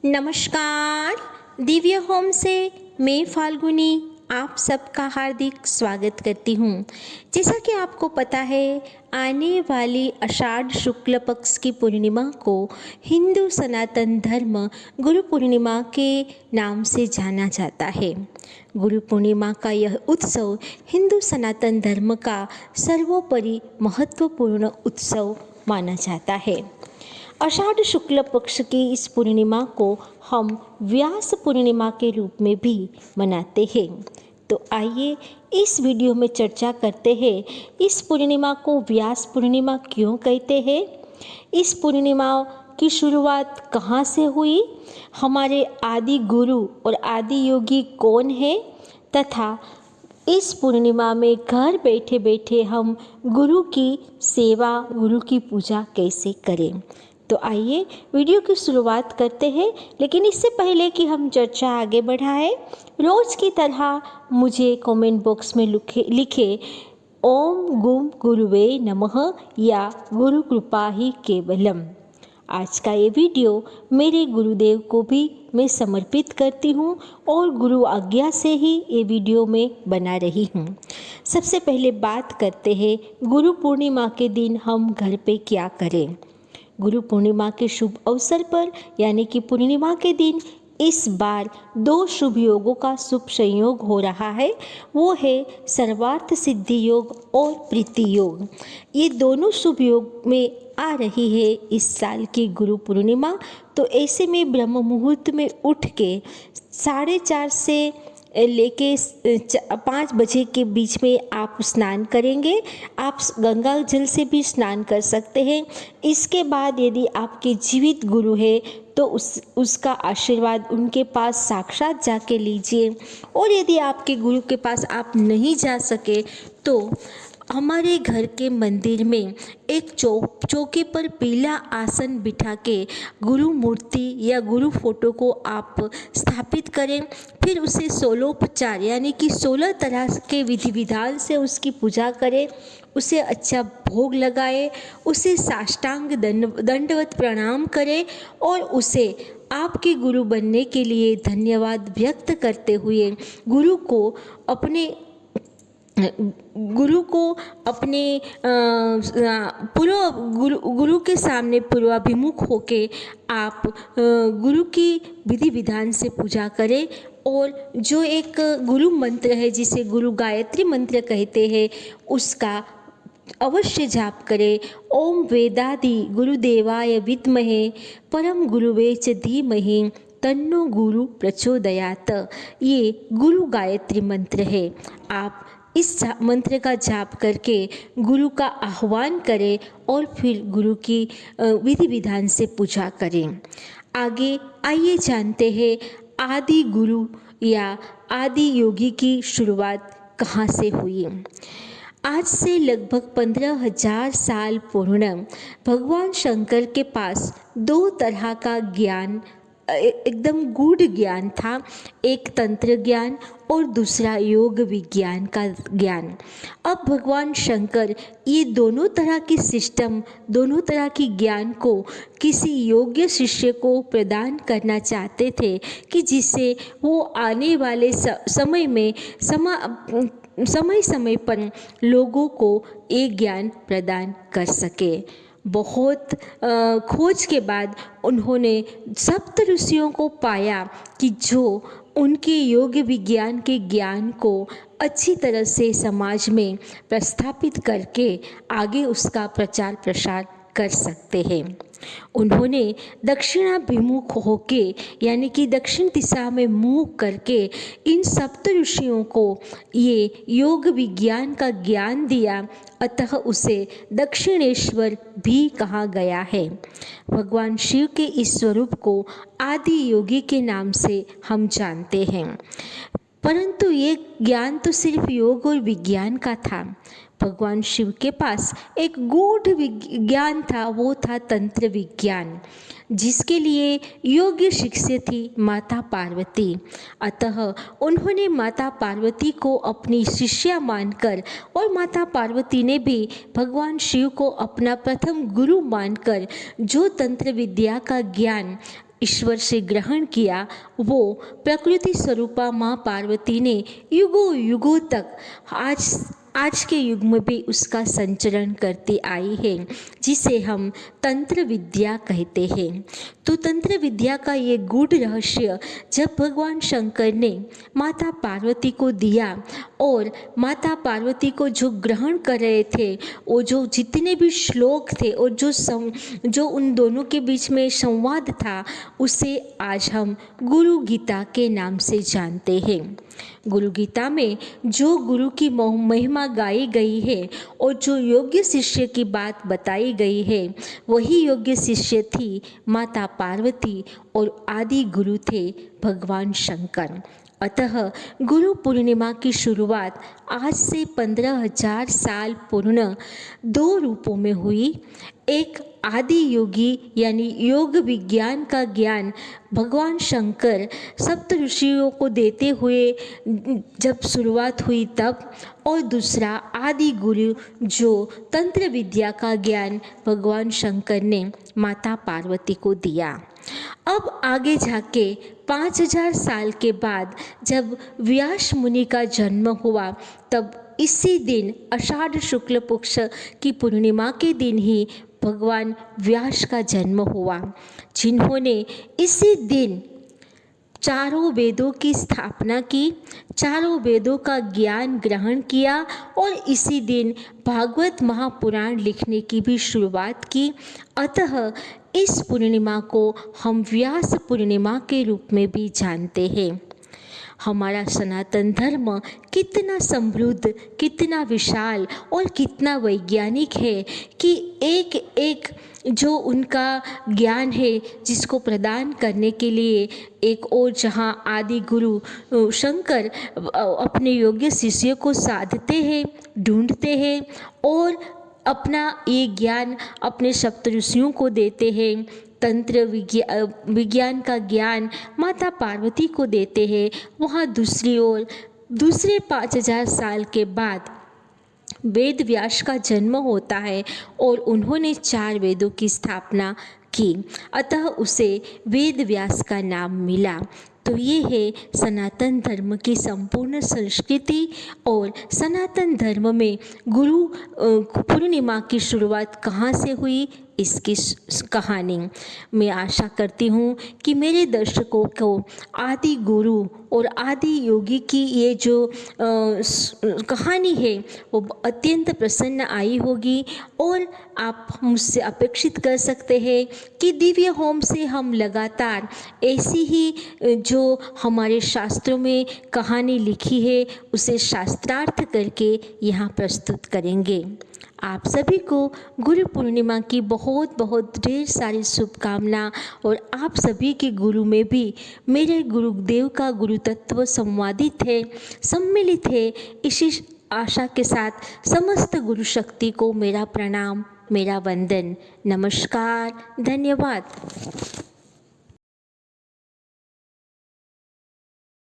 नमस्कार। दिव्य होम से मैं फाल्गुनी आप सबका हार्दिक स्वागत करती हूँ। जैसा कि आपको पता है, आने वाली आषाढ़ शुक्ल पक्ष की पूर्णिमा को हिंदू सनातन धर्म गुरु पूर्णिमा के नाम से जाना जाता है। गुरु पूर्णिमा का यह उत्सव हिंदू सनातन धर्म का सर्वोपरि महत्वपूर्ण उत्सव माना जाता है। आषाढ़ शुक्ल पक्ष की इस पूर्णिमा को हम व्यास पूर्णिमा के रूप में भी मनाते हैं। तो आइए इस वीडियो में चर्चा करते हैं, इस पूर्णिमा को व्यास पूर्णिमा क्यों कहते हैं, इस पूर्णिमा की शुरुआत कहाँ से हुई, हमारे आदि गुरु और आदि योगी कौन है, तथा इस पूर्णिमा में घर बैठे बैठे हम गुरु की सेवा, गुरु की पूजा कैसे करें। तो आइए वीडियो की शुरुआत करते हैं। लेकिन इससे पहले कि हम चर्चा आगे बढ़ाएं, रोज़ की तरह मुझे कमेंट बॉक्स में लिखे ओम गुम गुरुवे नमः या गुरु कृपा ही केवलम। आज का ये वीडियो मेरे गुरुदेव को भी मैं समर्पित करती हूँ और गुरु आज्ञा से ही ये वीडियो मैं बना रही हूँ। सबसे पहले बात करते हैं गुरु पूर्णिमा के दिन हम घर पे क्या करें। गुरु पूर्णिमा के शुभ अवसर पर यानी कि पूर्णिमा के दिन इस बार दो शुभ योगों का शुभ संयोग हो रहा है। वो है सर्वार्थ सिद्धि योग और प्रीति योग। ये दोनों शुभ योग में आ रही है इस साल की गुरु पूर्णिमा। तो ऐसे में ब्रह्म मुहूर्त में उठ के 4:30 से लेके 5 बजे के बीच में आप स्नान करेंगे। आप गंगा जल से भी स्नान कर सकते हैं। इसके बाद यदि आपके जीवित गुरु है तो उसका आशीर्वाद उनके पास साक्षात जाके लीजिए। और यदि आपके गुरु के पास आप नहीं जा सके तो हमारे घर के मंदिर में एक चौके पर पीला आसन बिठा के गुरु मूर्ति या गुरु फोटो को आप स्थापित करें। फिर उसे 16 यानी कि 16 तरह के विधि विधान से उसकी पूजा करें, उसे अच्छा भोग लगाए, उसे साष्टांग दंडवत प्रणाम करें और उसे आपके गुरु बनने के लिए धन्यवाद व्यक्त करते हुए गुरु को अपने गुरु के सामने पूर्वाभिमुख होके आप गुरु की विधि विधान से पूजा करें। और जो एक गुरु मंत्र है जिसे गुरु गायत्री मंत्र कहते हैं, उसका अवश्य जाप करें। ओम वेदादि गुरुदेवाय विद्महे परम गुरुवे च धीमहि तन्नो गुरु प्रचोदयात। ये गुरु गायत्री मंत्र है। आप इस मंत्र का जाप करके गुरु का आह्वान करें और फिर गुरु की विधि विधान से पूजा करें। आगे आइए जानते हैं आदि गुरु या आदि योगी की शुरुआत कहाँ से हुई। आज से लगभग 15,000 साल पूर्व भगवान शंकर के पास दो तरह का ज्ञान, एकदम गूढ़ ज्ञान था। एक तंत्र ज्ञान और दूसरा योग विज्ञान का ज्ञान। अब भगवान शंकर ये दोनों तरह की सिस्टम, दोनों तरह की ज्ञान को किसी योग्य शिष्य को प्रदान करना चाहते थे कि जिससे वो आने वाले समय में समय पर लोगों को ये ज्ञान प्रदान कर सके। बहुत खोज के बाद उन्होंने सप्त ऋषियों को पाया कि जो उनके योग विज्ञान के ज्ञान को अच्छी तरह से समाज में प्रस्थापित करके आगे उसका प्रचार प्रसार कर सकते हैं। उन्होंने दक्षिणाभिमुख होके यानी कि दक्षिण दिशा में मुँह करके इन सप्त ऋषियों को ये योग विज्ञान का ज्ञान दिया। अतः उसे दक्षिणेश्वर भी कहा गया है। भगवान शिव के इस स्वरूप को आदि योगी के नाम से हम जानते हैं। परंतु ये ज्ञान तो सिर्फ योग और विज्ञान का था। भगवान शिव के पास एक गूढ़ विज्ञान था, वो था तंत्र विज्ञान, जिसके लिए योग्य शिष्य थी माता पार्वती। अतः उन्होंने माता पार्वती को अपनी शिष्या मानकर और माता पार्वती ने भी भगवान शिव को अपना प्रथम गुरु मानकर जो तंत्र विद्या का ज्ञान ईश्वर से ग्रहण किया, वो प्रकृति स्वरूपा माँ पार्वती ने युगों युगों तक आज के युग में भी उसका संचरण करती आई है, जिसे हम तंत्र विद्या कहते हैं। तो तंत्र विद्या का ये गूढ़ रहस्य जब भगवान शंकर ने माता पार्वती को दिया और माता पार्वती को जो ग्रहण कर रहे थे, वो जो जितने भी श्लोक थे और जो उन दोनों के बीच में संवाद था, उसे आज हम गुरु गीता के नाम से जानते हैं। गुरु गीता में जो गुरु की महिमा गाई गई है और जो योग्य शिष्य की बात बताई गई है, वही योग्य शिष्य थी माता पार्वती और आदि गुरु थे भगवान शंकर। अतः गुरु पूर्णिमा की शुरुआत आज से 15,000 साल पूर्ण 2 रूपों में हुई। एक आदि योगी यानी योग विज्ञान का ज्ञान भगवान शंकर सप्त ऋषियों को देते हुए जब शुरुआत हुई तब, और दूसरा आदि गुरु जो तंत्र विद्या का ज्ञान भगवान शंकर ने माता पार्वती को दिया। अब आगे जाके 5,000 साल के बाद जब व्यास मुनि का जन्म हुआ, तब इसी दिन आषाढ़ शुक्ल पक्ष की पूर्णिमा के दिन ही भगवान व्यास का जन्म हुआ, जिन्होंने इसी दिन चारों वेदों की स्थापना की, चारों वेदों का ज्ञान ग्रहण किया और इसी दिन भागवत महापुराण लिखने की भी शुरुआत की। अतः इस पूर्णिमा को हम व्यास पूर्णिमा के रूप में भी जानते हैं। हमारा सनातन धर्म कितना समृद्ध, कितना विशाल और कितना वैज्ञानिक है कि एक एक जो उनका ज्ञान है, जिसको प्रदान करने के लिए एक और जहाँ आदि गुरु शंकर अपने योग्य शिष्य को साधते हैं, ढूंढते हैं और अपना ये ज्ञान अपने सप्तऋषियों को देते हैं। तंत्र विज्ञान का ज्ञान माता पार्वती को देते हैं। वहाँ दूसरी ओर दूसरे 5,000 साल के बाद वेद व्यास का जन्म होता है और उन्होंने 4 वेदों की स्थापना की, अतः उसे वेद व्यास का नाम मिला। तो ये है सनातन धर्म की संपूर्ण संस्कृति और सनातन धर्म में गुरु पूर्णिमा की शुरुआत कहाँ से हुई, इसकी कहानी। मैं आशा करती हूँ कि मेरे दर्शकों को आदि गुरु और आदि योगी की ये जो कहानी है वो अत्यंत प्रसन्न आई होगी और आप मुझसे अपेक्षित कर सकते हैं कि दिव्य होम से हम लगातार ऐसी ही जो हमारे शास्त्रों में कहानी लिखी है उसे शास्त्रार्थ करके यहाँ प्रस्तुत करेंगे। आप सभी को गुरु पूर्णिमा की बहुत बहुत ढेर सारी शुभकामना और आप सभी के गुरु में भी मेरे गुरुदेव का गुरु तत्व संवादित है, सम्मिलित है। इसी आशा के साथ समस्त गुरु शक्ति को मेरा प्रणाम, मेरा वंदन, नमस्कार, धन्यवाद।